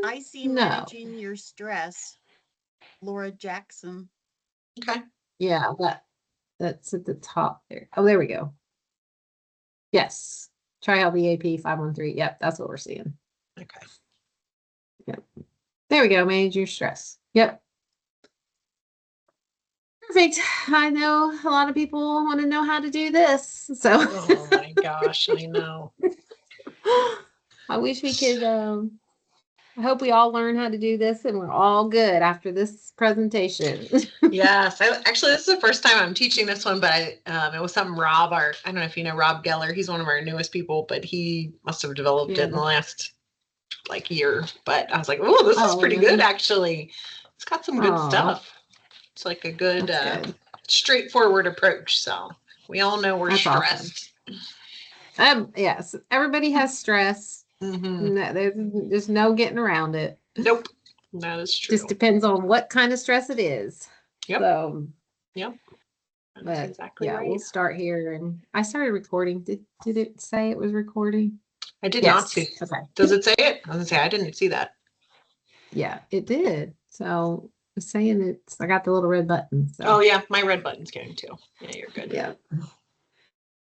I see No. managing your stress, Laura Jackson. Okay. Yeah, that's at the top there. Oh, there we go. Yes. Try out the AP 513. Yep, that's what we're seeing. Okay. Yep. There we go. Manage your stress. Yep. Perfect. I know a lot of people want to know how to do this. So Oh my gosh, I know. I wish we could I hope we all learn how to do this and we're all good after this presentation. Yes, actually, this is the first time I'm teaching this one, but it was something Rob, I don't know if you know Rob Geller. He's one of our newest people, but he must have developed it in the last year. But I was like, oh, this is pretty good, actually. It's got some good stuff. It's like a good, straightforward approach. So we all know we're stressed. Awesome. Yes, everybody has stress. Mm-hmm. No, there's just no getting around it. Nope. That is true. Just depends on what kind of stress it is. Yep. So, yep. That's exactly right. We'll start here. And I started recording. Did it say it was recording? I did not see. Okay. Does it say it? I was gonna say I didn't see that. Yeah, it did. So it's saying I got the little red button. So. Oh yeah, my red button's going too. Yeah, you're good. Yeah.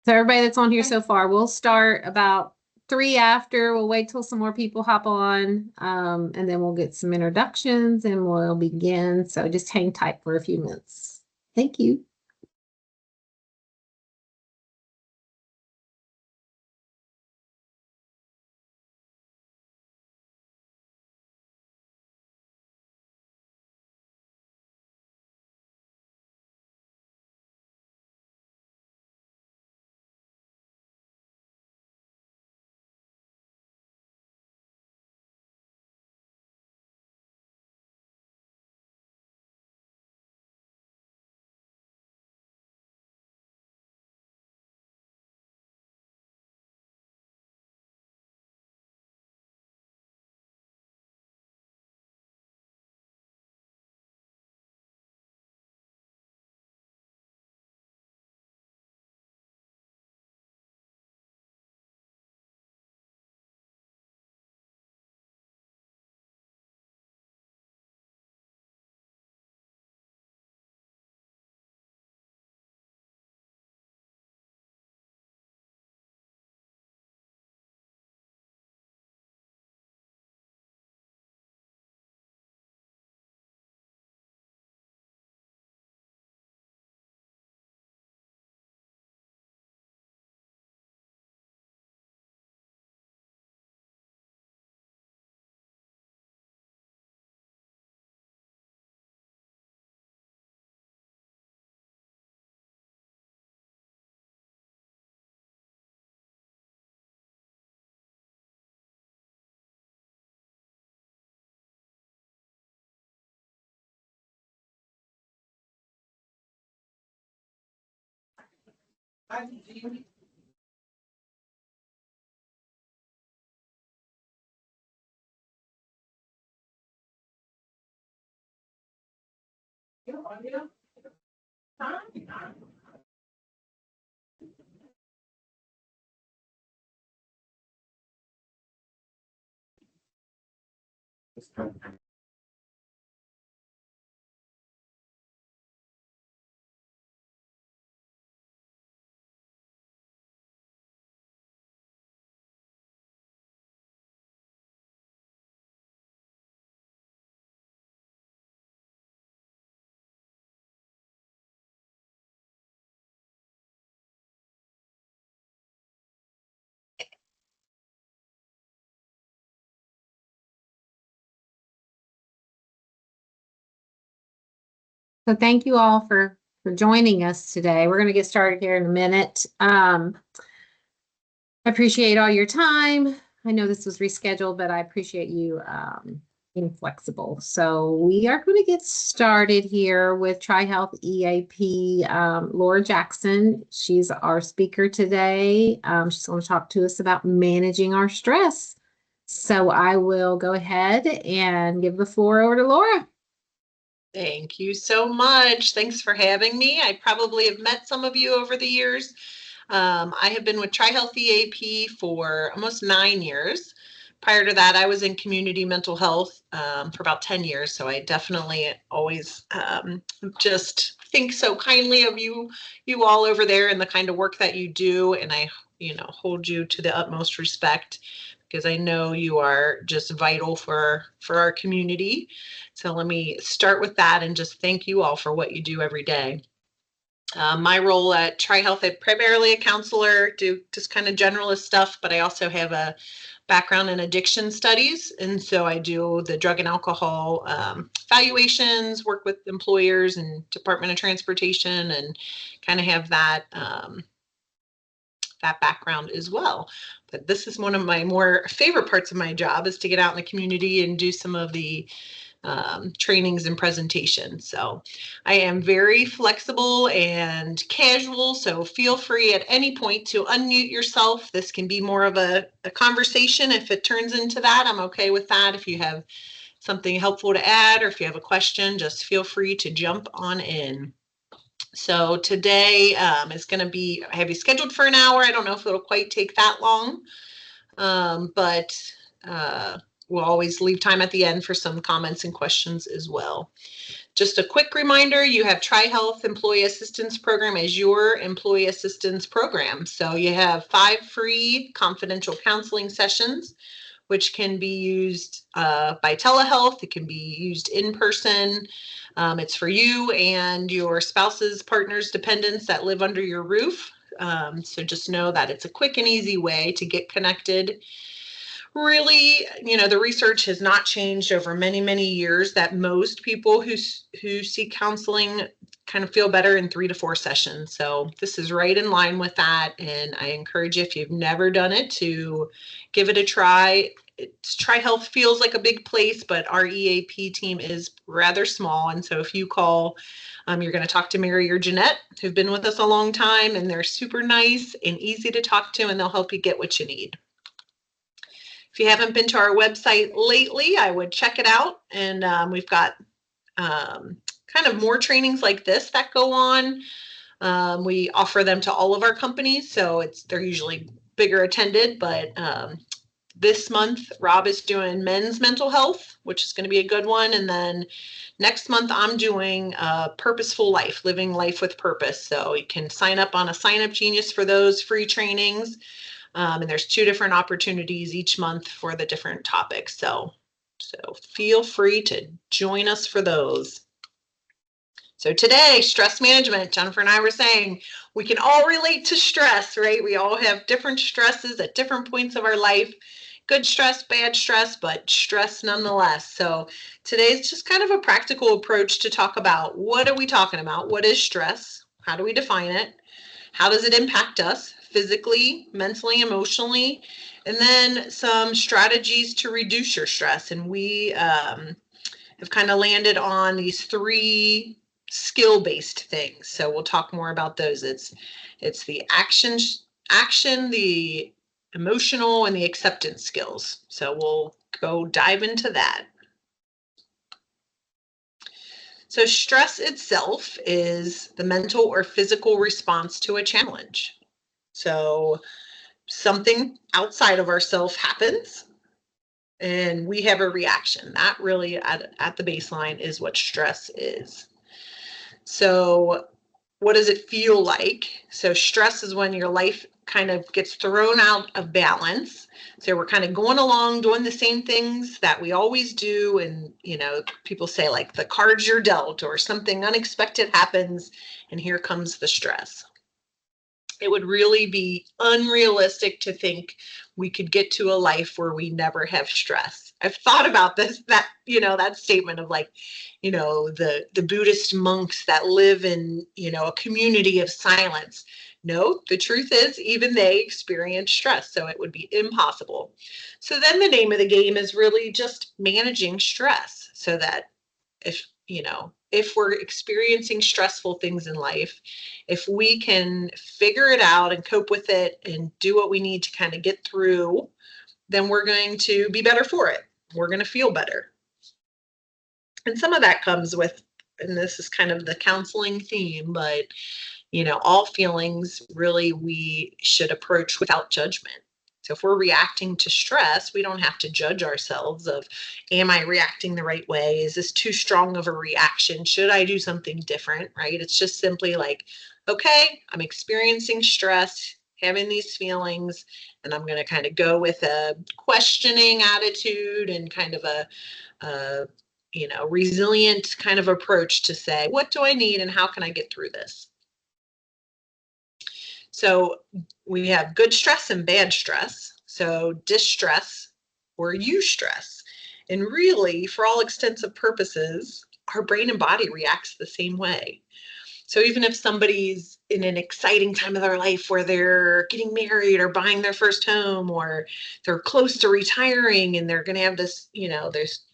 So everybody that's on here so far, we'll start about 3 after. We'll wait till some more people hop on, and then we'll get some introductions and we'll begin. So just hang tight for a few minutes. Thank you. So thank you all for joining us today. We're going to get started here in a minute. I appreciate all your time. I know this was rescheduled, but I appreciate you being flexible. So we are going to get started here with TriHealth EAP. Laura Jackson, she's our speaker today. She's going to talk to us about managing our stress. So I will go ahead and give the floor over to Laura. Thank you so much. Thanks for having me. I probably have met some of you over the years. I have been with TriHealth EAP for almost 9 years. Prior to that, I was in community mental health for about 10 years. So I definitely always just think so kindly of you all over there and the kind of work that you do. And I, hold you to the utmost respect because I know you are just vital for our community. So let me start with that and just thank you all for what you do every day. My role at TriHealth, I'm primarily a counselor, do just kind of generalist stuff, but I also have a background in addiction studies. And so I do the drug and alcohol evaluations, work with employers and Department of Transportation, and kind of have that that background as well. But this is one of my more favorite parts of my job, is to get out in the community and do some of the trainings and presentations. So I am very flexible and casual, so feel free at any point to unmute yourself. This can be more of a conversation. If it turns into that, I'm okay with that. If you have something helpful to add or if you have a question, just feel free to jump on in. So today is going to be, I have you scheduled for an hour. I don't know if it'll quite take that long, but we'll always leave time at the end for some comments and questions as well. Just a quick reminder, you have TriHealth Employee Assistance Program as your employee assistance program. So you have 5 free confidential counseling sessions, which can be used by telehealth. It can be used in person. It's for you and your spouses, partners, dependents that live under your roof. So just know that it's a quick and easy way to get connected. Really, the research has not changed over many, many years, that most people who seek counseling kind of feel better in 3 to 4 sessions. So this is right in line with that. And I encourage you, if you've never done it, to give it a try. TriHealth feels like a big place, but our EAP team is rather small. And so if you call, you're going to talk to Mary or Jeanette, who've been with us a long time, and they're super nice and easy to talk to, and they'll help you get what you need. If you haven't been to our website lately, I would check it out. And we've got kind of more trainings like this that go on. We offer them to all of our companies, so they're usually bigger attended, but this month Rob is doing men's mental health, which is going to be a good one. And then next month I'm doing purposeful life, living life with purpose. So you can sign up on a Sign Up Genius for those free trainings. And there's 2 different opportunities each month for the different topics. So feel free to join us for those. So today, stress management. Jennifer and I were saying we can all relate to stress, right? We all have different stresses at different points of our life. Good stress, bad stress, but stress nonetheless. So today's just kind of a practical approach to talk about, what are we talking about? What is stress? How do we define it? How does it impact us physically, mentally, emotionally? And then some strategies to reduce your stress. And we have kind of landed on these 3 skill-based things. So we'll talk more about those. It's the action, the emotional, and the acceptance skills. So we'll go dive into that. So stress itself is the mental or physical response to a challenge. So something outside of ourselves happens and we have a reaction. That really at the baseline is what stress is. So what does it feel like? So stress is when your life kind of gets thrown out of balance. So we're kind of going along doing the same things that we always do. And, people say like the cards you're dealt, or something unexpected happens and here comes the stress. It would really be unrealistic to think we could get to a life where we never have stress. I've thought about that statement of the Buddhist monks that live in, a community of silence. No, the truth is even they experience stress, so it would be impossible. So then the name of the game is really just managing stress, so that if we're experiencing stressful things in life, if we can figure it out and cope with it and do what we need to kind of get through, then we're going to be better for it. We're going to feel better. And some of that comes with, and this is kind of the counseling theme, but all feelings really we should approach without judgment. So if we're reacting to stress, we don't have to judge ourselves of, am I reacting the right way? Is this too strong of a reaction? Should I do something different, right? It's just simply like, okay, I'm experiencing stress, having these feelings, and I'm going to kind of go with a questioning attitude and kind of a resilient kind of approach to say, what do I need and how can I get through this? So we have good stress and bad stress. So distress or eustress. And really, for all extensive purposes, our brain and body reacts the same way. So even if somebody's in an exciting time of their life where they're getting married or buying their first home, or they're close to retiring and they're going to have this,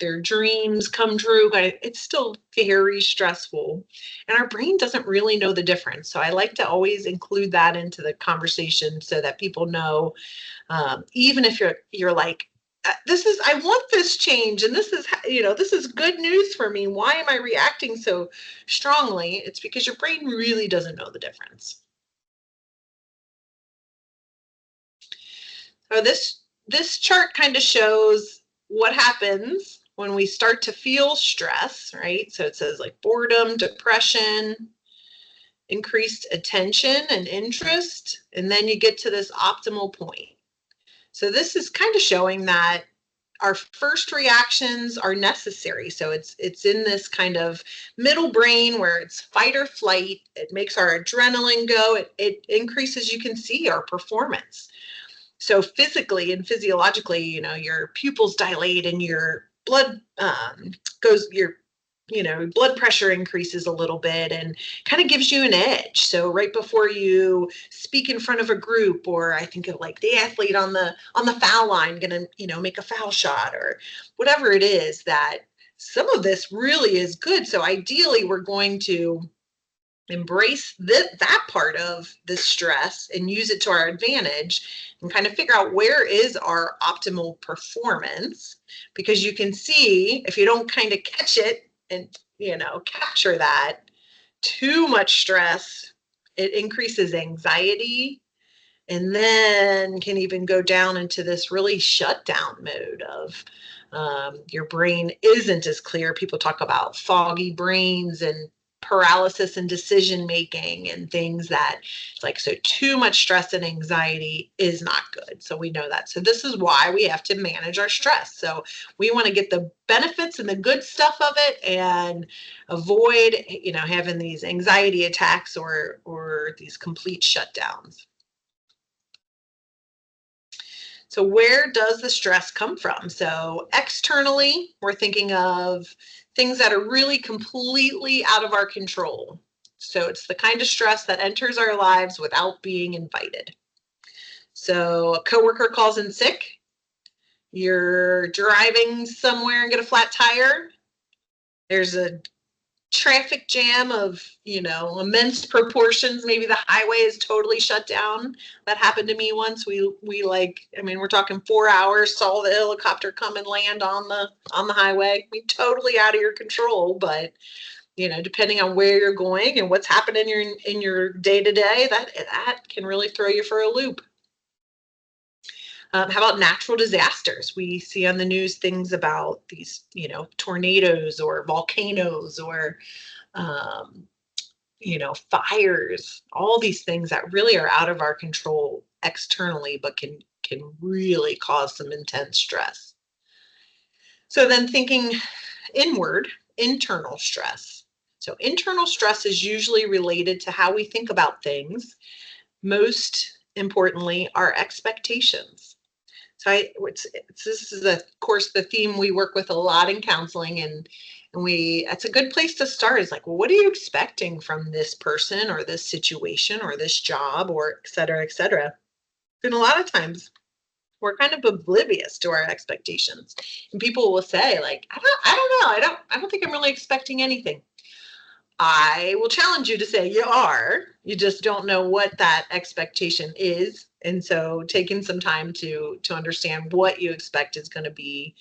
their dreams come true, but it's still very stressful. And our brain doesn't really know the difference. So I like to always include that into the conversation so that people know, even if you're like, I want this change, and this is good news for me. Why am I reacting so strongly? It's because your brain really doesn't know the difference. So this chart kind of shows what happens when we start to feel stress, right? So it says like boredom, depression, increased attention and interest, and then you get to this optimal point. So this is kind of showing that our first reactions are necessary. So it's in this kind of middle brain where it's fight or flight. It makes our adrenaline go. It increases, you can see, our performance. So physically and physiologically, your pupils dilate and your blood blood pressure increases a little bit and kind of gives you an edge. So right before you speak in front of a group, or I think of like the athlete on the foul line going to, make a foul shot or whatever it is, that some of this really is good. So ideally we're going to embrace that part of the stress and use it to our advantage and kind of figure out where is our optimal performance, because you can see if you don't kind of catch it and capture that, too much stress, it increases anxiety and then can even go down into this really shutdown mode of your brain isn't as clear. People talk about foggy brains and paralysis and decision making and things that so too much stress and anxiety is not good. So we know that. So this is why we have to manage our stress. So we want to get the benefits and the good stuff of it and avoid, having these anxiety attacks or these complete shutdowns. So where does the stress come from? So externally, we're thinking of things that are really completely out of our control. So it's the kind of stress that enters our lives without being invited. So a coworker calls in sick, you're driving somewhere and get a flat tire, there's a traffic jam of immense proportions, maybe the highway is totally shut down. That happened to me once. We're talking 4 hours, saw the helicopter come and land on the highway. Totally out of your control, but depending on where you're going and what's happening in your day-to-day, that can really throw you for a loop. How about natural disasters? We see on the news things about these, tornadoes or volcanoes or, fires, all these things that really are out of our control externally, but can really cause some intense stress. So then thinking inward, internal stress. So internal stress is usually related to how we think about things. Most importantly, our expectations. So this is, of course, the theme we work with a lot in counseling, and it's a good place to start is like, well, what are you expecting from this person or this situation or this job or et cetera, et cetera. And a lot of times we're kind of oblivious to our expectations, and people will say like, I don't think I'm really expecting anything. I will challenge you to say you are. You just don't know what that expectation is. And so taking some time to understand what you expect is going to be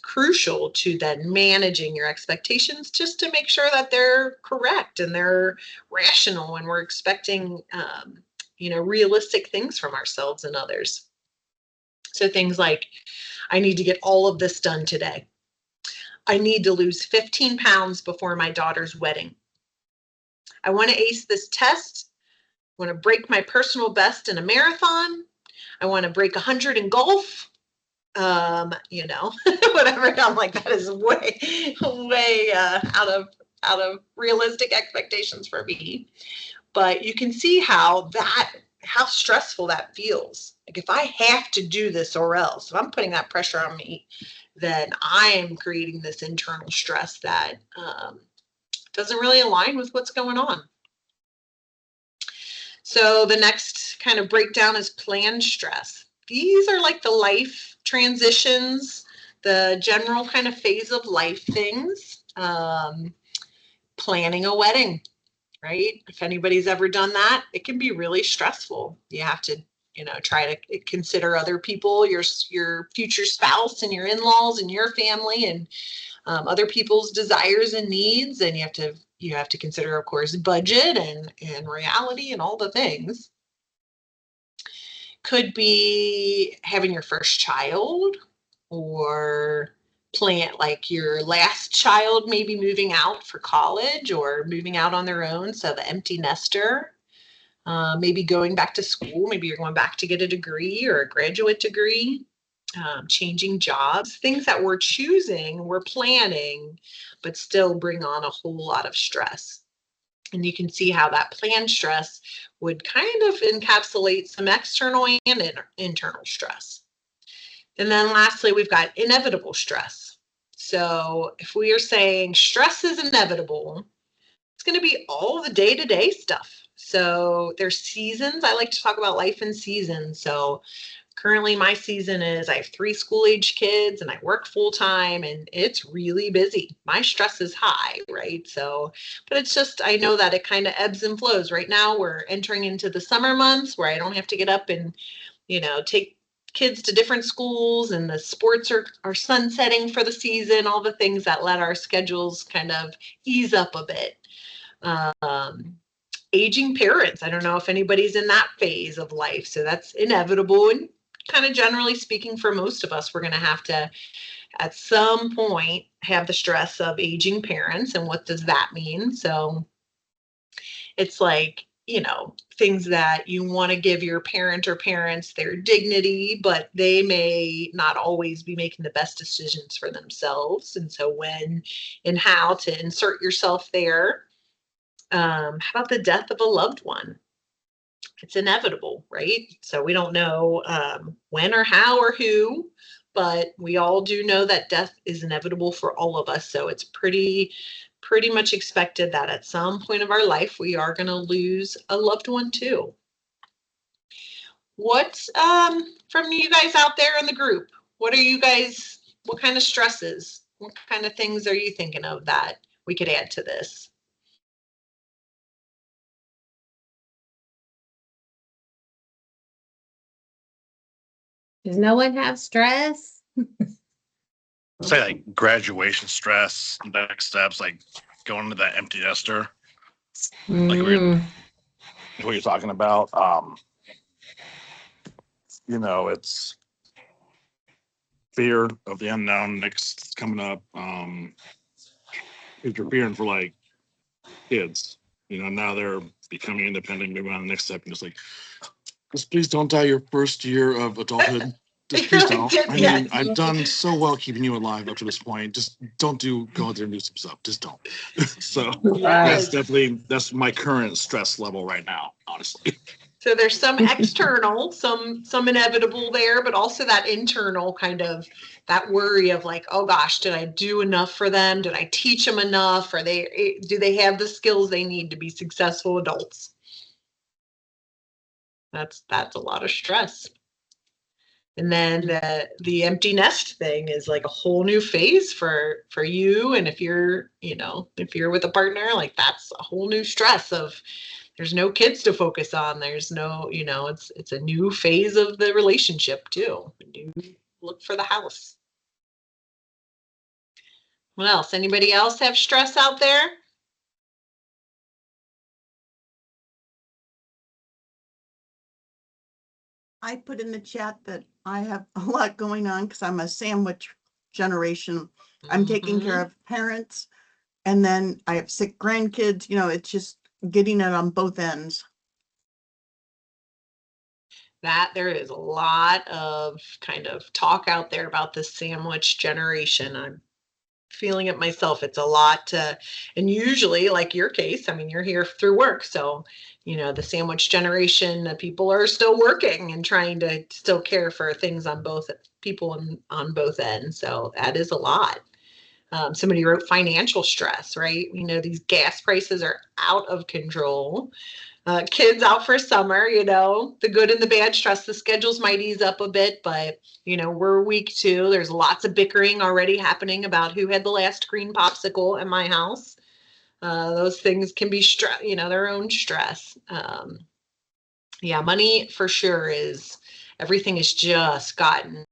crucial to then managing your expectations, just to make sure that they're correct and they're rational and we're expecting realistic things from ourselves and others. So things like, I need to get all of this done today. I need to lose 15 pounds before my daughter's wedding. I want to ace this test. I want to break my personal best in a marathon. I want to break 100 in golf. Whatever. I'm like, that is way out of realistic expectations for me. But you can see how stressful that feels. Like, if I have to do this or else, if I'm putting that pressure on me, then I am creating this internal stress that doesn't really align with what's going on. So the next kind of breakdown is planned stress. These are like the life transitions, the general kind of phase of life things. Planning a wedding, right? If anybody's ever done that, it can be really stressful. You have to, try to consider other people, your future spouse and your in-laws and your family and other people's desires and needs. And you have to consider, of course, budget and reality and all the things. Could be having your first child, or like your last child maybe moving out for college or moving out on their own. So the empty nester, maybe going back to school. Maybe you're going back to get a degree or a graduate degree, changing jobs, things that we're choosing, we're planning, but still bring on a whole lot of stress. And you can see how that planned stress would kind of encapsulate some external and internal stress. And then lastly, we've got inevitable stress. So if we are saying stress is inevitable, it's going to be all the day-to-day stuff. So there's seasons. I like to talk about life in seasons. So currently my season is I have 3 school-age kids and I work full-time and it's really busy. My stress is high, right? So, but it's just, I know that it kind of ebbs and flows. Right now we're entering into the summer months where I don't have to get up and, take kids to different schools, and the sports are sunsetting for the season, all the things that let our schedules kind of ease up a bit. Aging parents. I don't know if anybody's in that phase of life. So that's inevitable. And kind of generally speaking, for most of us, we're going to have to, at some point, have the stress of aging parents. And what does that mean? So it's like, things that you want to give your parent or parents their dignity, but they may not always be making the best decisions for themselves. And so when and how to insert yourself there. How about the death of a loved one? It's inevitable, right? So we don't know when or how or who, but we all do know that death is inevitable for all of us. So it's pretty much expected that at some point of our life, we are going to lose a loved one too. What's from you guys out there in the group? What kind of stresses? What kind of things are you thinking of that we could add to this? Does no one have stress? Say like graduation stress, next steps, like going to that empty nester, like what you're talking about. It's fear of the unknown next coming up. If you're fearing for like kids, now they're becoming independent, maybe on the next step, and just like, just please don't die your first year of adulthood. Just please don't. I mean, I've done so well keeping you alive up to this point. Just go out there and do some stuff. Just don't. So that's my current stress level right now, honestly. So there's some external, some inevitable there, but also that internal kind of that worry of like, oh gosh, did I do enough for them? Did I teach them enough? Do they have the skills they need to be successful adults? That's a lot of stress. And then the empty nest thing is like a whole new phase for you. And if you're with a partner, like that's a whole new stress of there's no kids to focus on. There's no, it's a new phase of the relationship too. You look for the house. What else? Anybody else have stress out there? I put in the chat that I have a lot going on because I'm a sandwich generation. I'm taking care of parents and then I have sick grandkids. You know, it's just getting it on both ends. That there is a lot of kind of talk out there about the sandwich generation. I'm feeling it myself. It's a lot to, and usually like your case, I mean, you're here through work. So, you know, the sandwich generation, the people are still working and trying to still care for things on both people on both ends. So that is a lot. Somebody wrote financial stress, right? You know, these gas prices are out of control. Kids out for summer, you know, the good and the bad stress. The schedules might ease up a bit, but, you know, we're week 2. There's lots of bickering already happening about who had the last green popsicle at my house. Those things can be stress, you know, their own stress. Yeah, money for sure is, everything has just gotten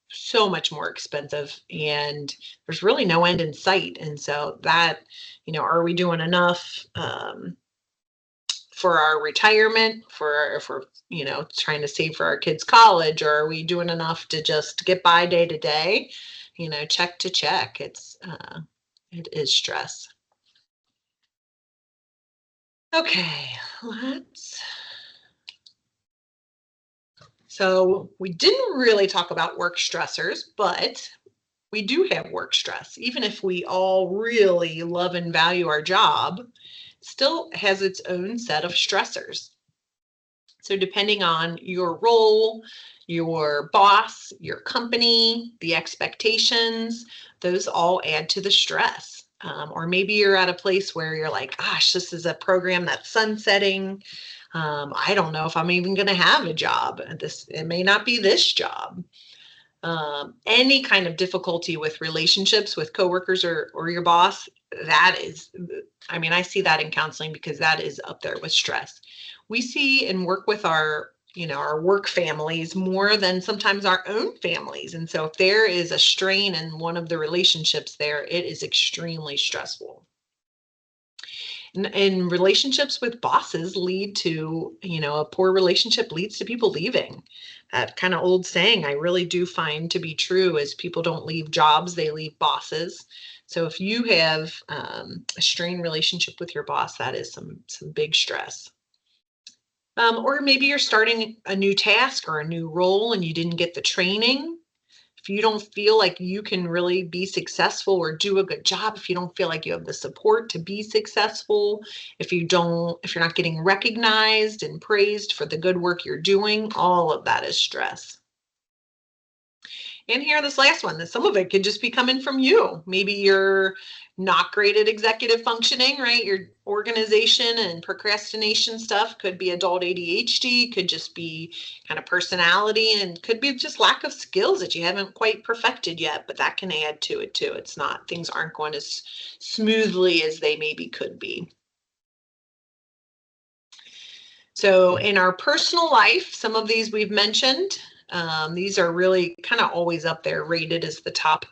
so much more expensive and there's really no end in sight. And so that, you know, are we doing enough? For our retirement, if we're, you know, trying to save for our kids' college, or are we doing enough to just get by day to day, you know, check to check? It is stress. Okay, so we didn't really talk about work stressors, but we do have work stress. Even if we all really love and value our job, still has its own set of stressors. So depending on your role, your boss, your company, the expectations, those all add to the stress. Or maybe you're at a place where you're like, gosh, this is a program that's sunsetting. I don't know if I'm even going to have a job. It may not be this job. Any kind of difficulty with relationships with coworkers or your boss, that is, I mean, I see that in counseling because that is up there with stress. We see and work with our, you know, our work families more than sometimes our own families. And so if there is a strain in one of the relationships there, it is extremely stressful. And relationships with bosses lead to, you know, a poor relationship leads to people leaving. That kind of old saying I really do find to be true is people don't leave jobs, they leave bosses. So if you have a strained relationship with your boss, that is some big stress. Or maybe you're starting a new task or a new role and you didn't get the training. If you don't feel like you can really be successful or do a good job, if you don't feel like you have the support to be successful, if you're not getting recognized and praised for the good work you're doing, all of that is stress. And here, this last one, that some of it could just be coming from you. Maybe you're not great at executive functioning, right? Your organization and procrastination stuff could be adult ADHD, could just be kind of personality, and could be just lack of skills that you haven't quite perfected yet, but that can add to it too. It's not, things aren't going as smoothly as they maybe could be. So in our personal life, some of these we've mentioned. These are really kind of always up there, rated as the top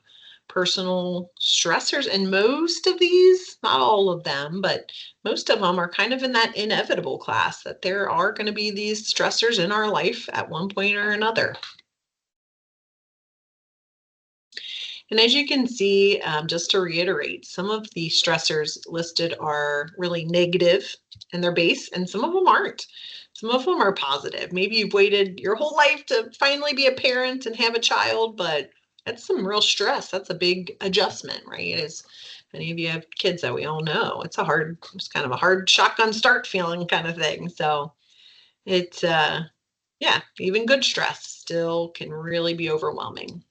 personal stressors. And most of these, not all of them, but most of them are kind of in that inevitable class, that there are going to be these stressors in our life at one point or another. And as you can see, just to reiterate, some of the stressors listed are really negative in their base, and some of them aren't. Some of them are positive. Maybe you've waited your whole life to finally be a parent and have a child, but that's some real stress. That's a big adjustment, right? As many of you have kids that we all know, it's kind of a hard shotgun start feeling kind of thing. So it's, yeah, even good stress still can really be overwhelming.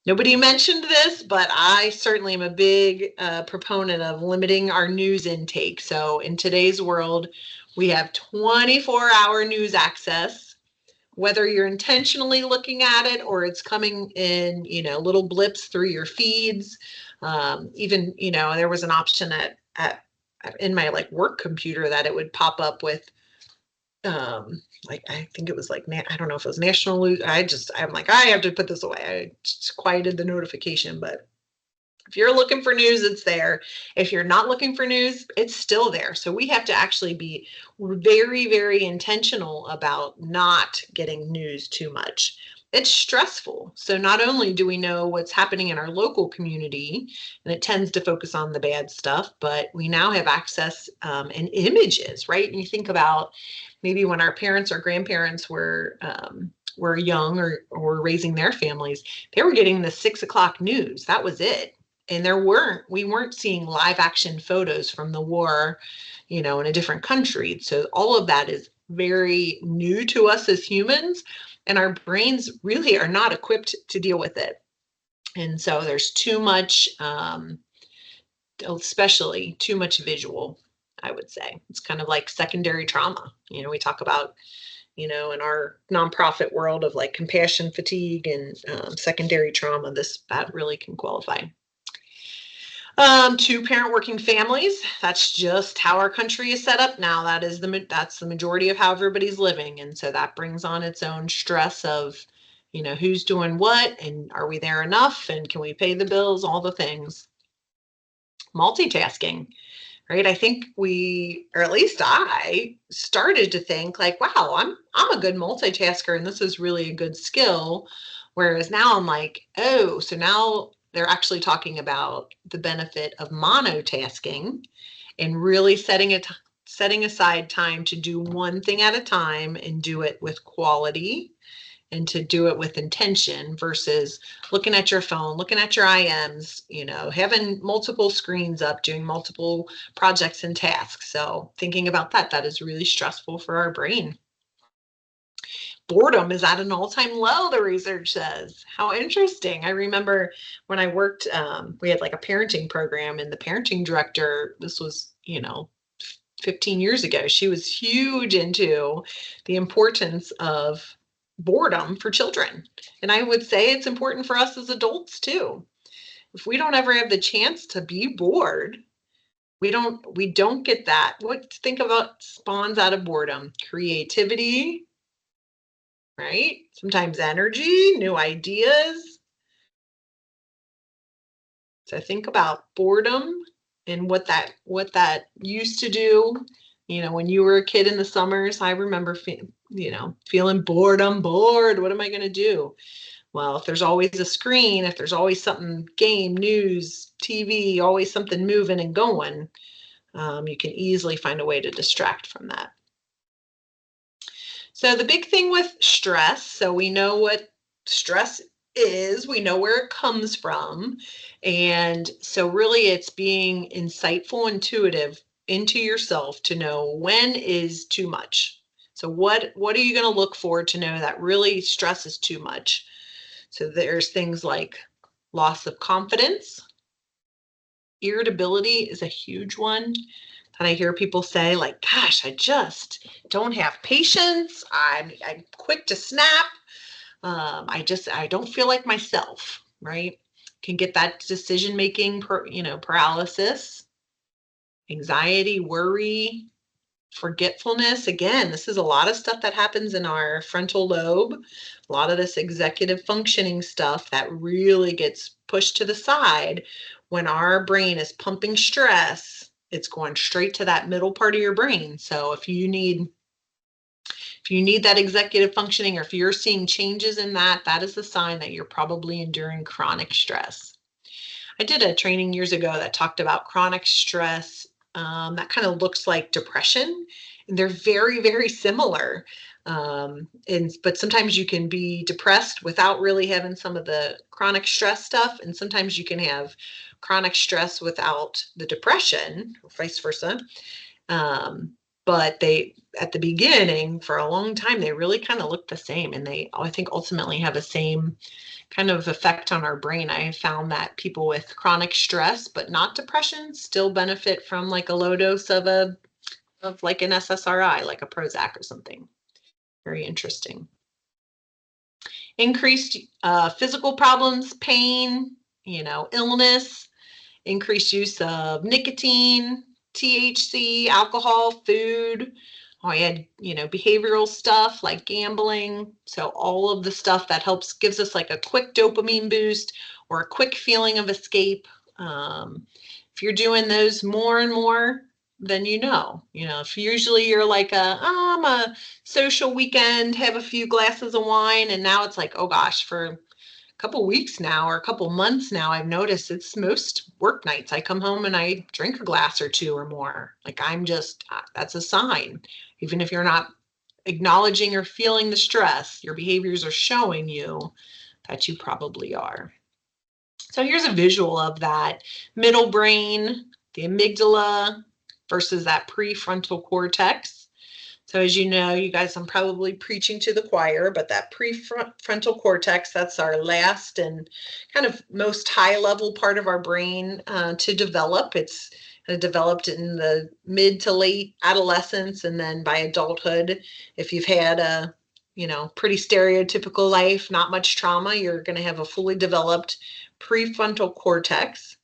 Nobody mentioned this, but I certainly am a big proponent of limiting our news intake. So in today's world, we have 24-hour news access, whether you're intentionally looking at it or it's coming in, you know, little blips through your feeds. Even, you know, there was an option in my like work computer that it would pop up with, like, I think it was like, I don't know if it was national news. I'm like, I have to put this away. I just quieted the notification, but If you're looking for news, it's there. If you're not looking for news, it's still there. So we have to actually be very, very intentional about not getting news too much. It's stressful. So not only do we know what's happening in our local community, and it tends to focus on the bad stuff, but we now have access and images, right? And you think about maybe when our parents or grandparents were young or were raising their families, they were getting the 6 o'clock news. That was it. And we weren't seeing live action photos from the war, in a different country. So all of that is very new to us as humans, and our brains really are not equipped to deal with it. And so there's too much, especially too much visual, I would say. It's kind of like secondary trauma. We talk about, in our nonprofit world of like compassion fatigue and secondary trauma, that really can qualify. 2-parent working families. That's just how our country is set up now. That's the majority of how everybody's living. And so that brings on its own stress of, who's doing what, and are we there enough, and can we pay the bills, all the things. Multitasking, right? I think or at least I started to think like, wow, I'm a good multitasker and this is really a good skill. Whereas now I'm like, oh, so now they're actually talking about the benefit of monotasking and really setting aside time to do one thing at a time and do it with quality and to do it with intention versus looking at your phone, looking at your IMs, having multiple screens up, doing multiple projects and tasks. So thinking about that is really stressful for our brain. Boredom is at an all-time low, the research says. How interesting. I remember when I worked, we had like a parenting program, and the parenting director, this was, 15 years ago, she was huge into the importance of boredom for children. And I would say it's important for us as adults too. If we don't ever have the chance to be bored, we don't get that. Think about spawns out of boredom? Creativity, right? Sometimes energy, new ideas. So think about boredom and what that used to do. When you were a kid in the summers, I remember feeling bored. I'm bored. What am I going to do? Well, if there's always a screen, if there's always something, game, news, TV, always something moving and going, you can easily find a way to distract from that. So the big thing with stress, so we know what stress is, we know where it comes from. And so really it's being insightful, intuitive into yourself to know when is too much. So what are you going to look for to know that really stress is too much? So there's things like loss of confidence. Irritability is a huge one that I hear people say, like, gosh, I just don't have patience. I'm quick to snap. I don't feel like myself, right? Can get that decision-making, paralysis, anxiety, worry, forgetfulness. Again, this is a lot of stuff that happens in our frontal lobe. A lot of this executive functioning stuff that really gets pushed to the side when our brain is pumping stress. It's going straight to that middle part of your brain. So if you need that executive functioning, or if you're seeing changes in that is the sign that you're probably enduring chronic stress. I did a training years ago that talked about chronic stress. That kind of looks like depression, and they're very, very similar. But sometimes you can be depressed without really having some of the chronic stress stuff, and sometimes you can have chronic stress without the depression, or vice versa. But they, at the beginning, for a long time, they really kind of look the same, and they, I think, ultimately have the same kind of effect on our brain. I found that people with chronic stress but not depression still benefit from like a low dose of like an SSRI, like a Prozac or something. Very interesting. Increased physical problems, pain, illness, increased use of nicotine, THC, alcohol, food. I had, behavioral stuff like gambling. So all of the stuff that gives us like a quick dopamine boost or a quick feeling of escape, If you're doing those more and more, then if usually you're like I'm a social weekend, have a few glasses of wine, and now it's like, oh gosh, for a couple weeks now or a couple months now, I've noticed it's most work nights. I come home and I drink a glass or two or more. Like that's a sign. Even if you're not acknowledging or feeling the stress, your behaviors are showing you that you probably are. So here's a visual of that middle brain, the amygdala versus that prefrontal cortex. So as you know, you guys, I'm probably preaching to the choir, but that prefrontal cortex, that's our last and kind of most high level part of our brain to develop. It's developed in the mid to late adolescence, and then by adulthood, if you've had a pretty stereotypical life, not much trauma, you're going to have a fully developed prefrontal cortex.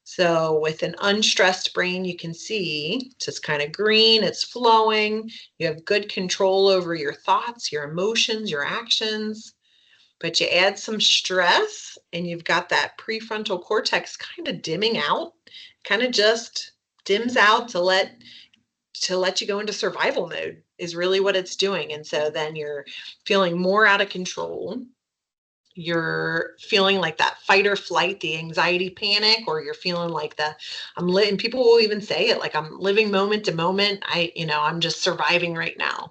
So with an unstressed brain, you can see it's just kind of green, it's flowing. You have good control over your thoughts, your emotions, your actions. But you add some stress and you've got that prefrontal cortex kind of dimming out, kind of just dims out to let you go into survival mode is really what it's doing. And so then you're feeling more out of control. You're feeling like that fight or flight, the anxiety, panic, or you're feeling like and people will even say it, like I'm living moment to moment. I'm just surviving right now.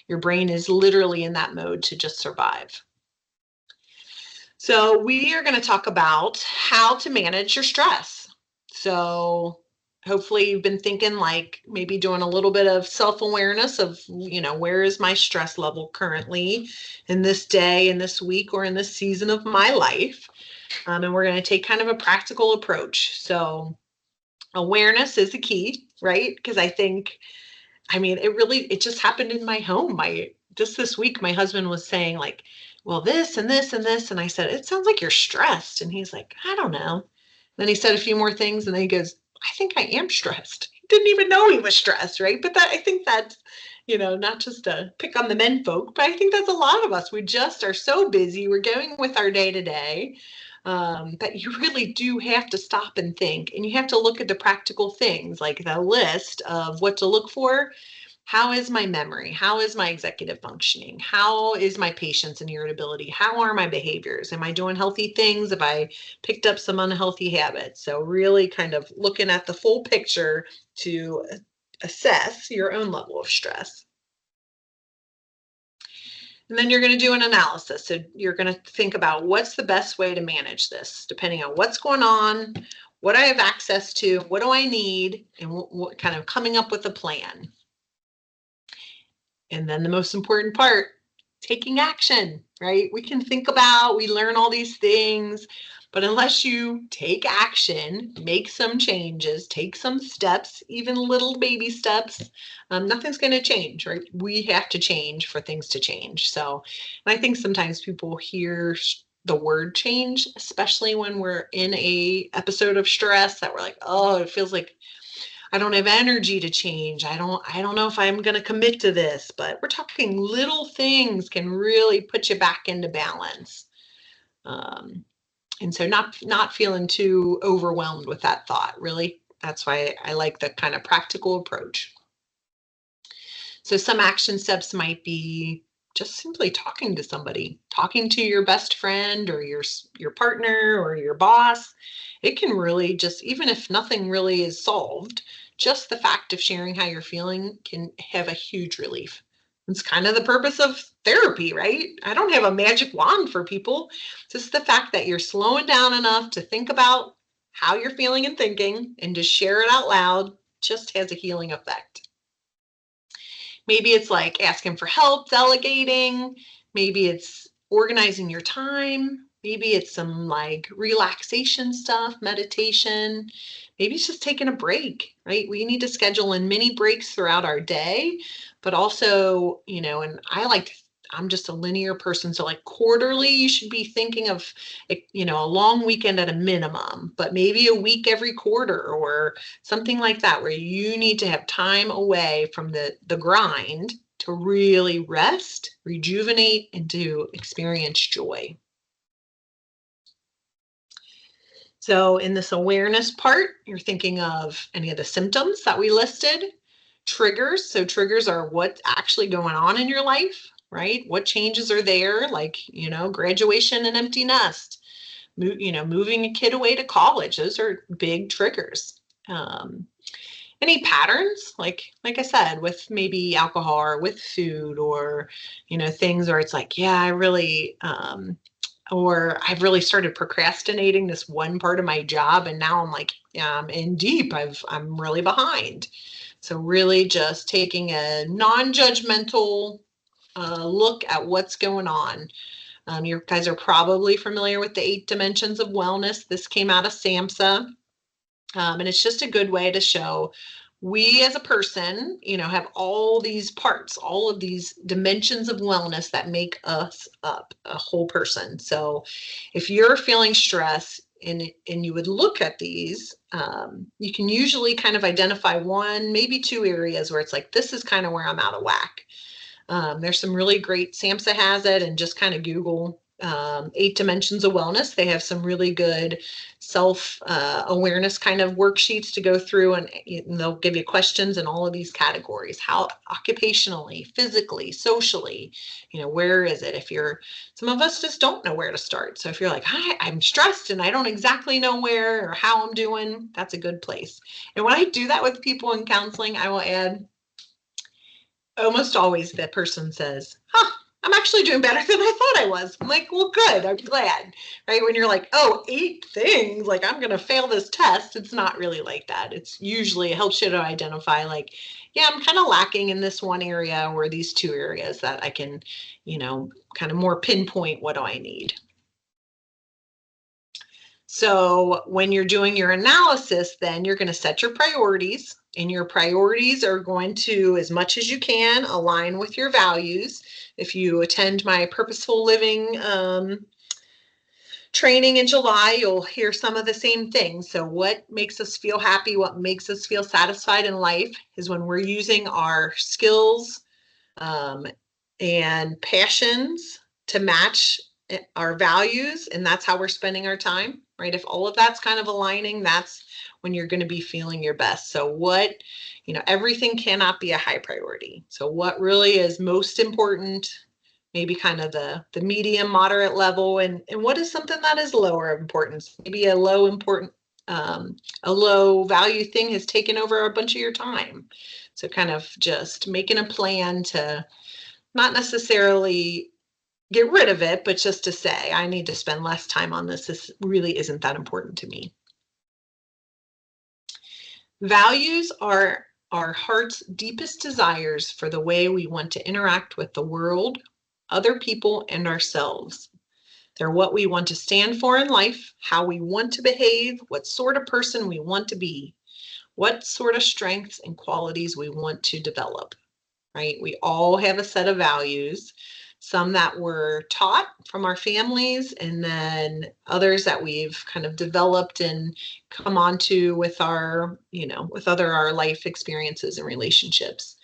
Your brain is literally in that mode to just survive. So we are going to talk about how to manage your stress. So hopefully you've been thinking, like maybe doing a little bit of self-awareness of, where is my stress level currently in this day, in this week, or in this season of my life. And we're going to take kind of a practical approach. So awareness is the key, right? Because it just happened in my home. Just this week, my husband was saying like, well, this and this and this. And I said, it sounds like you're stressed. And he's like, I don't know. Then he said a few more things and then he goes, I think I am stressed. He didn't even know he was stressed, right? But I think that's, not just to pick on the men folk, but I think that's a lot of us. We just are so busy. We're going with our day to day that you really do have to stop and think. And you have to look at the practical things, like the list of what to look for. How is my memory? How is my executive functioning? How is my patience and irritability? How are my behaviors? Am I doing healthy things? Have I picked up some unhealthy habits? So really kind of looking at the full picture to assess your own level of stress. And then you're going to do an analysis. So you're going to think about what's the best way to manage this, depending on what's going on, what I have access to, what do I need, and what kind of coming up with a plan. And then the most important part, taking action, right? We learn all these things, but unless you take action, make some changes, take some steps, even little baby steps, nothing's going to change, right? We have to change for things to change. So, and I think sometimes people hear the word change, especially when we're in a episode of stress that we're like, oh, it feels like I don't have energy to change. I don't know if I'm going to commit to this, but we're talking little things can really put you back into balance. And so not feeling too overwhelmed with that thought, really. That's why I like the kind of practical approach. So some action steps might be just simply talking to somebody, talking to your best friend or your partner or your boss. It can really just, even if nothing really is solved, just the fact of sharing how you're feeling can have a huge relief. It's kind of the purpose of therapy, right? I don't have a magic wand for people. Just the fact that you're slowing down enough to think about how you're feeling and thinking and to share it out loud just has a healing effect. Maybe it's like asking for help, delegating. Maybe it's organizing your time. Maybe it's some like relaxation stuff, meditation. Maybe it's just taking a break, right? We need to schedule in mini breaks throughout our day, but also, and I'm just a linear person. So like quarterly, you should be thinking of, a long weekend at a minimum, but maybe a week every quarter or something like that, where you need to have time away from the grind to really rest, rejuvenate, and to experience joy. So in this awareness part, you're thinking of any of the symptoms that we listed, triggers. So triggers are what's actually going on in your life, right? What changes are there? Like, graduation and empty nest, moving a kid away to college. Those are big triggers. Any patterns, like I said, with maybe alcohol or with food, or things where it's like, yeah, I really or I've really started procrastinating this one part of my job, and now I'm like, in deep. I'm really behind. So really just taking a non-judgmental look at what's going on. You guys are probably familiar with the 8 dimensions of wellness. This came out of SAMHSA. And it's just a good way to show we as a person, have all these parts, all of these dimensions of wellness that make us up a whole person. So if you're feeling stress and you would look at these, you can usually kind of identify 1, maybe 2 areas where it's like, this is kind of where I'm out of whack. There's some really great, SAMHSA has it, and just kind of Google 8 dimensions of wellness. They have some really good self awareness kind of worksheets to go through, and they'll give you questions in all of these categories: how occupationally, physically, socially, where is it? Some of us just don't know where to start. So if you're like, hi, I'm stressed and I don't exactly know where or how I'm doing, that's a good place. And when I do that with people in counseling, I will add, almost always the person says, I'm actually doing better than I thought I was. I'm like, well, good. I'm glad, right? When you're like, 8 things, like I'm going to fail this test. It's not really like that. It's usually, it helps you to identify like, yeah, I'm kind of lacking in this one area or these 2 areas that I can, kind of more pinpoint what do I need. So when you're doing your analysis, then you're going to set your priorities, and your priorities are going to, as much as you can, align with your values. If you attend my Purposeful Living training in July, you'll hear some of the same things. So what makes us feel happy, what makes us feel satisfied in life is when we're using our skills and passions to match our values, and that's how we're spending our time, right? If all of that's kind of aligning, that's when you're going to be feeling your best. So everything cannot be a high priority. So what really is most important, maybe kind of the medium, moderate level, and what is something that is lower importance? Maybe a low value thing has taken over a bunch of your time. So kind of just making a plan to not necessarily get rid of it, but just to say, I need to spend less time on this. This really isn't that important to me. Values are our heart's deepest desires for the way we want to interact with the world, other people, and ourselves. They're what we want to stand for in life, how we want to behave, what sort of person we want to be, what sort of strengths and qualities we want to develop, right? We all have a set of values, some that were taught from our families, and then others that we've kind of developed and come onto with our life experiences and relationships.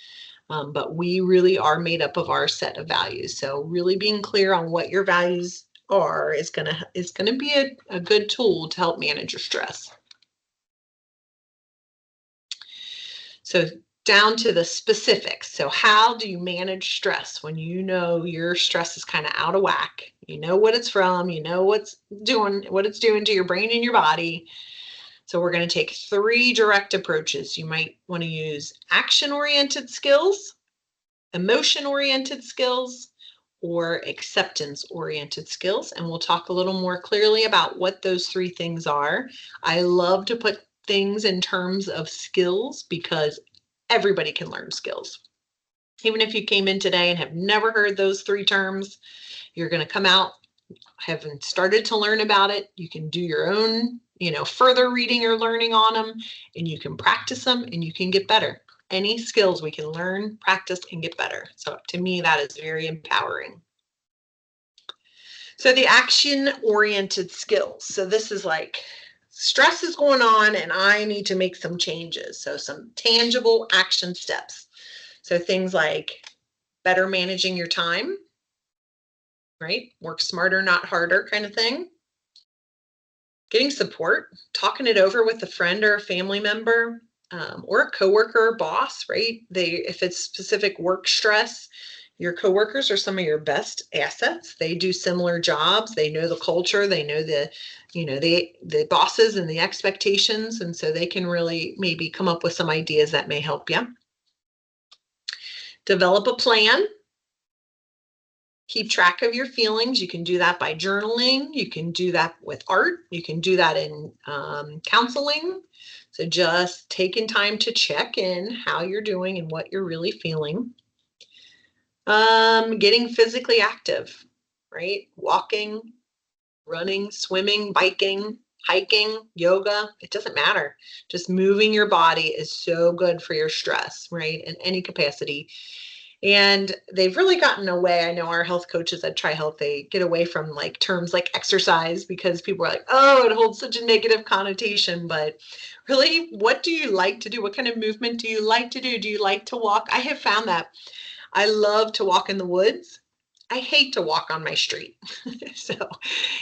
But we really are made up of our set of values. So really being clear on what your values are is gonna be a good tool to help manage your stress. So down to the specifics. So how do you manage stress when you know your stress is kind of out of whack? You know what it's from, you know what it's doing to your brain and your body. So we're going to take 3 direct approaches. You might want to use action-oriented skills, emotion-oriented skills, or acceptance-oriented skills. And we'll talk a little more clearly about what those 3 things are. I love to put things in terms of skills because everybody can learn skills. Even if you came in today and have never heard those 3 terms, you're going to come out having started to learn about it. You can do your own, further reading or learning on them, and you can practice them and you can get better. Any skills we can learn, practice, and get better. So to me, that is very empowering. So the action-oriented skills. So this is like, stress is going on and I need to make some changes. So some tangible action steps. So things like better managing your time, right? Work smarter, not harder kind of thing. Getting support, talking it over with a friend or a family member, or a coworker or boss, right? If it's specific work stress, your coworkers are some of your best assets. They do similar jobs. They know the culture. They know the bosses and the expectations. And so they can really maybe come up with some ideas that may help you. Develop a plan. Keep track of your feelings. You can do that by journaling. You can do that with art. You can do that in counseling. So just taking time to check in how you're doing and what you're really feeling. Getting physically active, right? Walking, running, swimming, biking, hiking, yoga, it doesn't matter. Just moving your body is so good for your stress, right? In any capacity. And they've really gotten away. I know our health coaches at TriHealth, they get away from like terms like exercise because people are like, oh, it holds such a negative connotation. But really, what do you like to do? What kind of movement do you like to do? Do you like to walk? I have found that I love to walk in the woods. I hate to walk on my street. So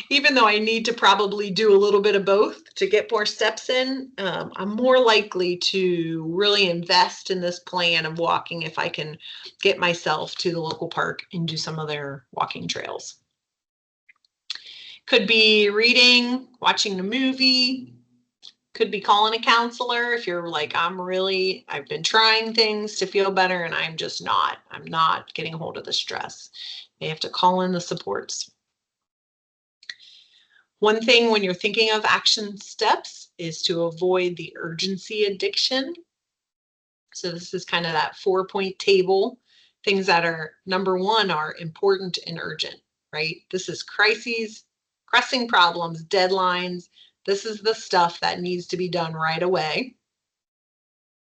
even though I need to probably do a little bit of both to get more steps in, I'm more likely to really invest in this plan of walking if I can get myself to the local park and do some of their walking trails. Could be reading, watching a movie, could be calling a counselor if you're like, I've been trying things to feel better and I'm not getting a hold of the stress. You have to call in the supports. One thing when you're thinking of action steps is to avoid the urgency addiction. So this is kind of that 4-point table. Things that are, number one, are important and urgent, right? This is crises, pressing problems, deadlines. This is the stuff that needs to be done right away.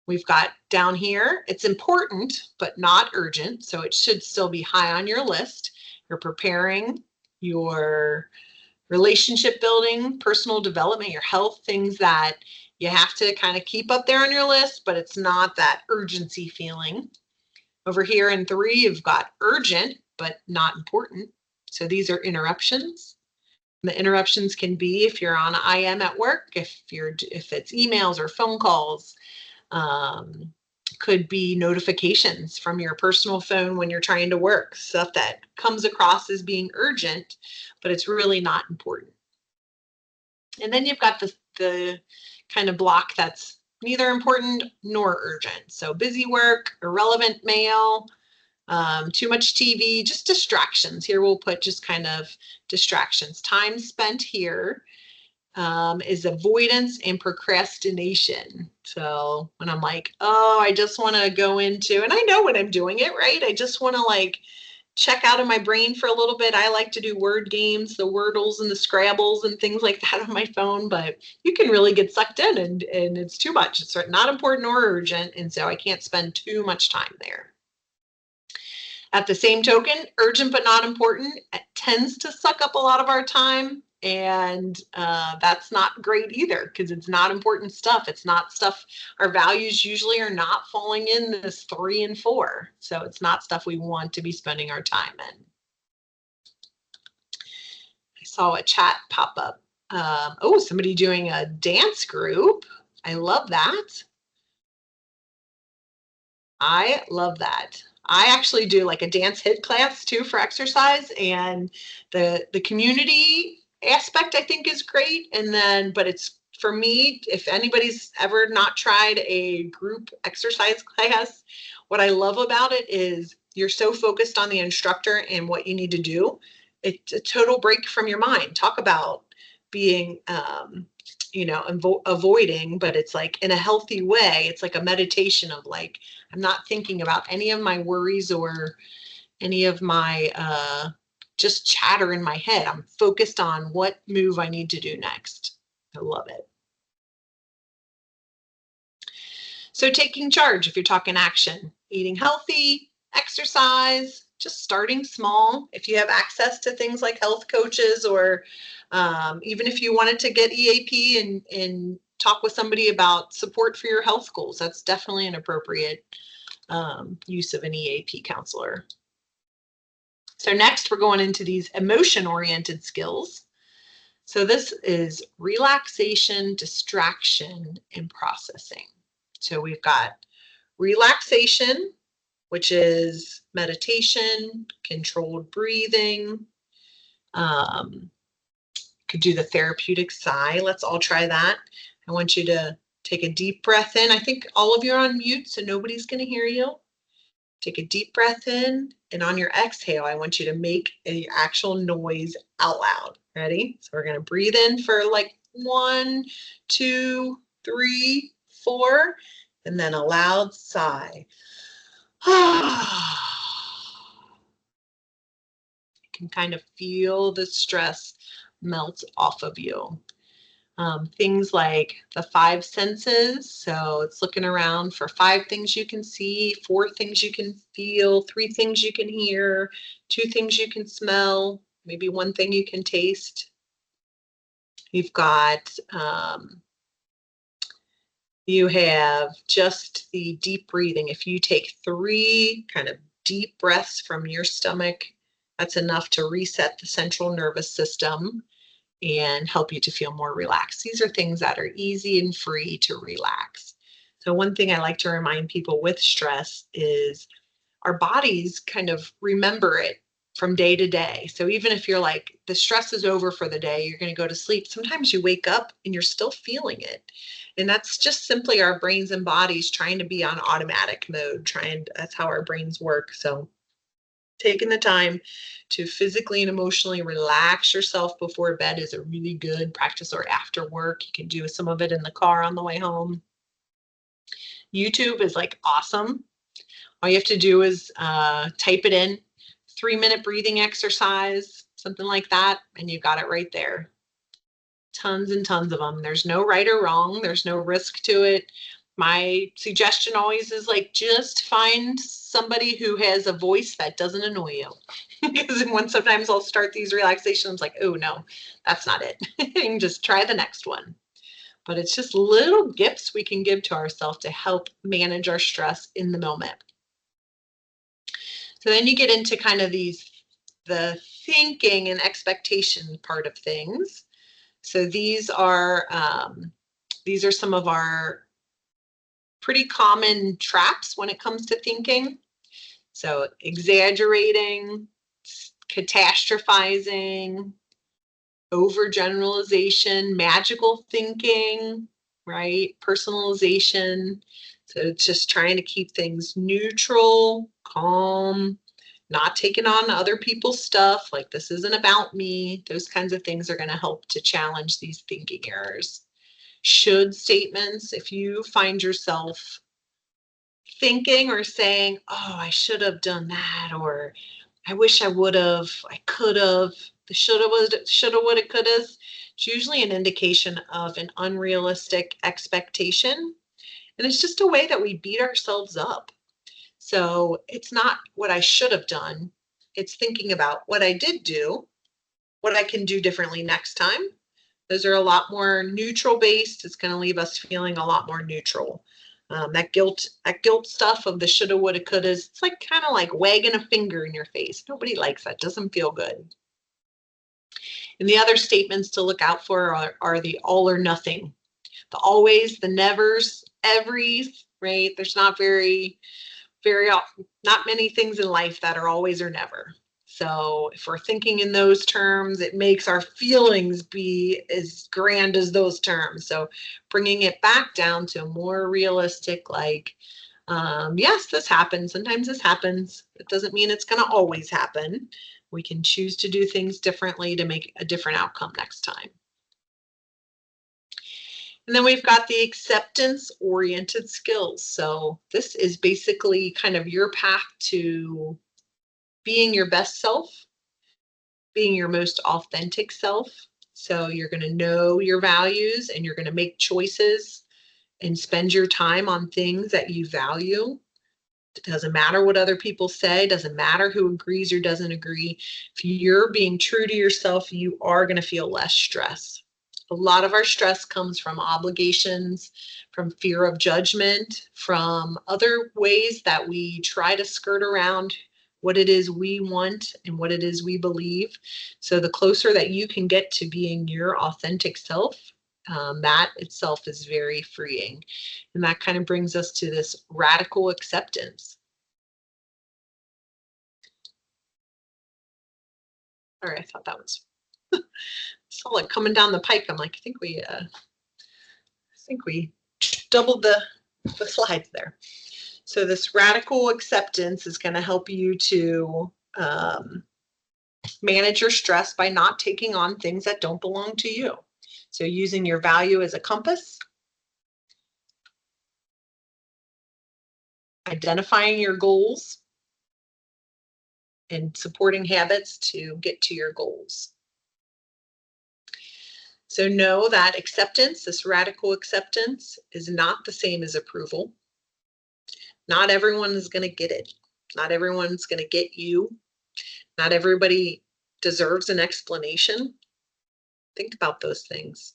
We've got down here, it's important, but not urgent. So it should still be high on your list. You're preparing your relationship building, personal development, your health, things that you have to kind of keep up there on your list, but it's not that urgency feeling. Over here in 3, you've got urgent, but not important. So these are interruptions. The interruptions can be if you're on IM at work, if it's emails or phone calls, could be notifications from your personal phone when you're trying to work, stuff that comes across as being urgent, but it's really not important. And then you've got the kind of block that's neither important nor urgent. So busy work, irrelevant mail, too much TV, just distractions. Here we'll put just kind of distractions. Time spent here is avoidance and procrastination. So when I'm like, oh, I just want to go into, and I know when I'm doing it, right? I just want to like check out of my brain for a little bit. I like to do word games, the Wordles and the Scrabbles and things like that on my phone, but you can really get sucked in and it's too much. It's not important or urgent. And so I can't spend too much time there. At the same token, urgent but not important tends to suck up a lot of our time. And that's not great either because it's not important stuff. It's not stuff, our values usually are not falling in this 3 and 4. So it's not stuff we want to be spending our time in. I saw a chat pop up. Somebody doing a dance group. I love that. I love that. I actually do like a dance hit class too for exercise, and the community aspect I think is great. And then, but it's for me, if anybody's ever not tried a group exercise class, what I love about it is you're so focused on the instructor and what you need to do. It's a total break from your mind. Talk about being, avoiding, but it's like in a healthy way. It's like a meditation of like, I'm not thinking about any of my worries or any of my just chatter in my head. I'm focused on what move I need to do next. I love it. So taking charge, if you're talking action, eating healthy, exercise, just starting small. If you have access to things like health coaches or even if you wanted to get EAP and talk with somebody about support for your health goals, that's definitely an appropriate use of an EAP counselor. So next we're going into these emotion-oriented skills. So this is relaxation, distraction, and processing. So we've got relaxation, which is meditation, controlled breathing. Could do the therapeutic sigh. Let's all try that. I want you to take a deep breath in. I think all of you are on mute, so nobody's going to hear you. Take a deep breath in, and on your exhale, I want you to make an actual noise out loud. Ready? So we're going to breathe in for like 1, 2, 3, 4, and then a loud sigh. You can kind of feel the stress melt off of you. Things like the 5 senses. So it's looking around for 5 things you can see, 4 things you can feel, 3 things you can hear, 2 things you can smell, maybe 1 thing you can taste. You've got, you have just the deep breathing. If you take 3 kind of deep breaths from your stomach, that's enough to reset the central nervous system and help you to feel more relaxed. These are things that are easy and free to relax. So one thing I like to remind people with stress is our bodies kind of remember it from day to day. So even if you're like, the stress is over for the day, you're going to go to sleep, sometimes you wake up and you're still feeling it. And that's just simply our brains and bodies trying to be on automatic mode, that's how our brains work. So taking the time to physically and emotionally relax yourself before bed is a really good practice, or after work. You can do some of it in the car on the way home. YouTube is like awesome. All you have to do is type it in, 3-minute breathing exercise, something like that, and you got it right there. Tons and tons of them. There's no right or wrong. There's no risk to it. My suggestion always is like, just find somebody who has a voice that doesn't annoy you. Because when sometimes I'll start these relaxations like, oh no, that's not it. And just try the next one. But it's just little gifts we can give to ourselves to help manage our stress in the moment. So then you get into kind of the thinking and expectation part of things. So these are some of our pretty common traps when it comes to thinking. So exaggerating, catastrophizing, overgeneralization, magical thinking, right? Personalization. So it's just trying to keep things neutral, calm, not taking on other people's stuff, like this isn't about me. Those kinds of things are going to help to challenge these thinking errors. Should statements, if you find yourself thinking or saying, oh, I should have done that, or I wish I would have, I could have, the shoulda, woulda, coulda, it's usually an indication of an unrealistic expectation. And it's just a way that we beat ourselves up. So it's not what I should have done. It's thinking about what I did do, what I can do differently next time. Those are a lot more neutral based. It's going to leave us feeling a lot more neutral. That guilt stuff of the shoulda, woulda, couldas, it's like kind of like wagging a finger in your face. Nobody likes that. Doesn't feel good. And the other statements to look out for are the all or nothing, the always, the nevers, every, right? There's not not many things in life that are always or never. So if we're thinking in those terms, it makes our feelings be as grand as those terms. So bringing it back down to a more realistic, like, yes, this happens. Sometimes this happens. It doesn't mean it's going to always happen. We can choose to do things differently to make a different outcome next time. And then we've got the acceptance-oriented skills. So this is basically kind of your path to being your best self, being your most authentic self. So you're going to know your values and you're going to make choices and spend your time on things that you value. It doesn't matter what other people say, doesn't matter who agrees or doesn't agree. If you're being true to yourself, you are going to feel less stress. A lot of our stress comes from obligations, from fear of judgment, from other ways that we try to skirt around what it is we want and what it is we believe. So the closer that you can get to being your authentic self, that itself is very freeing. And that kind of brings us to this radical acceptance. All right, I thought that was saw it coming down the pike. I'm like, I think we doubled the slides there. So this radical acceptance is going to help you to manage your stress by not taking on things that don't belong to you. So using your value as a compass, identifying your goals, and supporting habits to get to your goals. So know that acceptance, this radical acceptance, is not the same as approval. Not everyone is going to get it. Not everyone's going to get you. Not everybody deserves an explanation. Think about those things.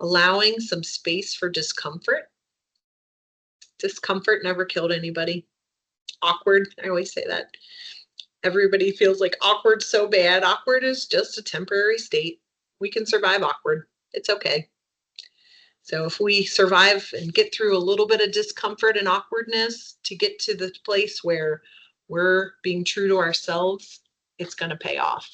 Allowing some space for discomfort. Discomfort never killed anybody. Awkward, I always say that. Everybody feels like awkward's so bad. Awkward is just a temporary state. We can survive awkward. It's okay. So if we survive and get through a little bit of discomfort and awkwardness to get to the place where we're being true to ourselves, it's going to pay off.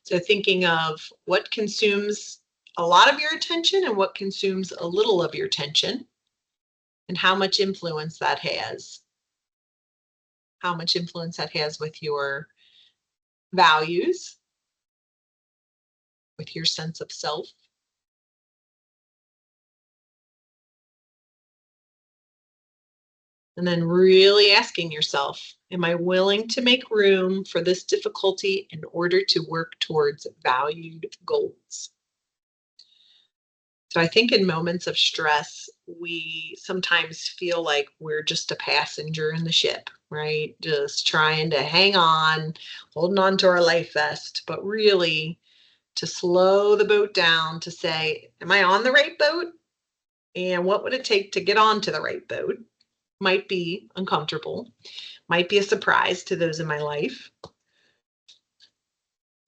So thinking of what consumes a lot of your attention and what consumes a little of your attention, and how much influence that has. How much influence that has with your values, with your sense of self. And then really asking yourself, am I willing to make room for this difficulty in order to work towards valued goals? So I think in moments of stress, we sometimes feel like we're just a passenger in the ship, right? Just trying to hang on, holding on to our life vest, but really to slow the boat down to say, am I on the right boat? And what would it take to get onto the right boat? Might be uncomfortable, might be a surprise to those in my life,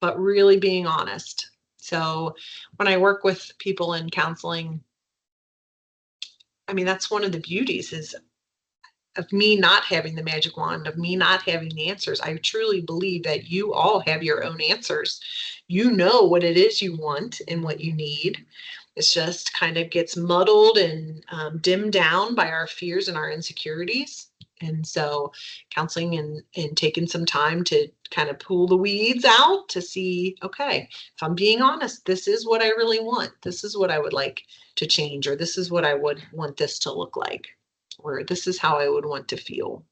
but really being honest. So when I work with people in counseling, I mean, that's one of the beauties is of me not having the magic wand, of me not having the answers. I truly believe that you all have your own answers. You know what it is you want and what you need. It's just kind of gets muddled and dimmed down by our fears and our insecurities. And so counseling and taking some time to kind of pull the weeds out to see, okay, if I'm being honest, this is what I really want. This is what I would like to change, or this is what I would want this to look like, or this is how I would want to feel.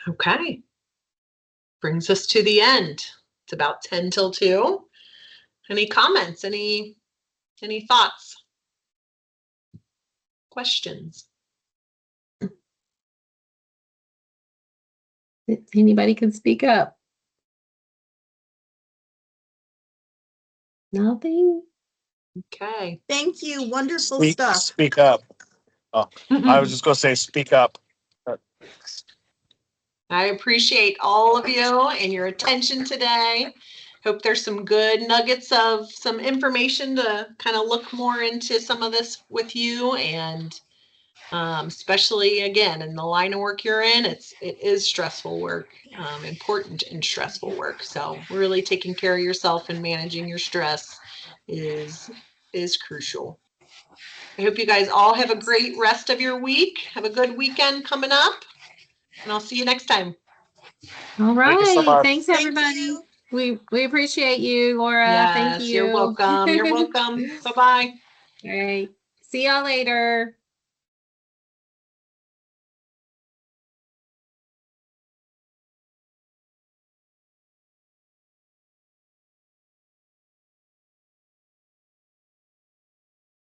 Okay. Brings us to the end. It's about 10 till 2. Any comments? Any thoughts? Questions? If anybody can speak up. Nothing? Okay. Thank you. Wonderful Speak, stuff. speak up. Oh, I was just gonna say, speak up. I appreciate all of you and your attention today. Hope there's some good nuggets of some information to kind of look more into some of this with you, and especially again in the line of work you're in, it is stressful work, important and stressful work. So really taking care of yourself and managing your stress is crucial. I hope you guys all have a great rest of your week. Have a good weekend coming up, and I'll see you next time. All Thank you so right. much. Thanks, Thank everybody. you. We appreciate you, Laura. Thank Yes, you. you're welcome. You're welcome. Bye-bye. All right. See y'all later.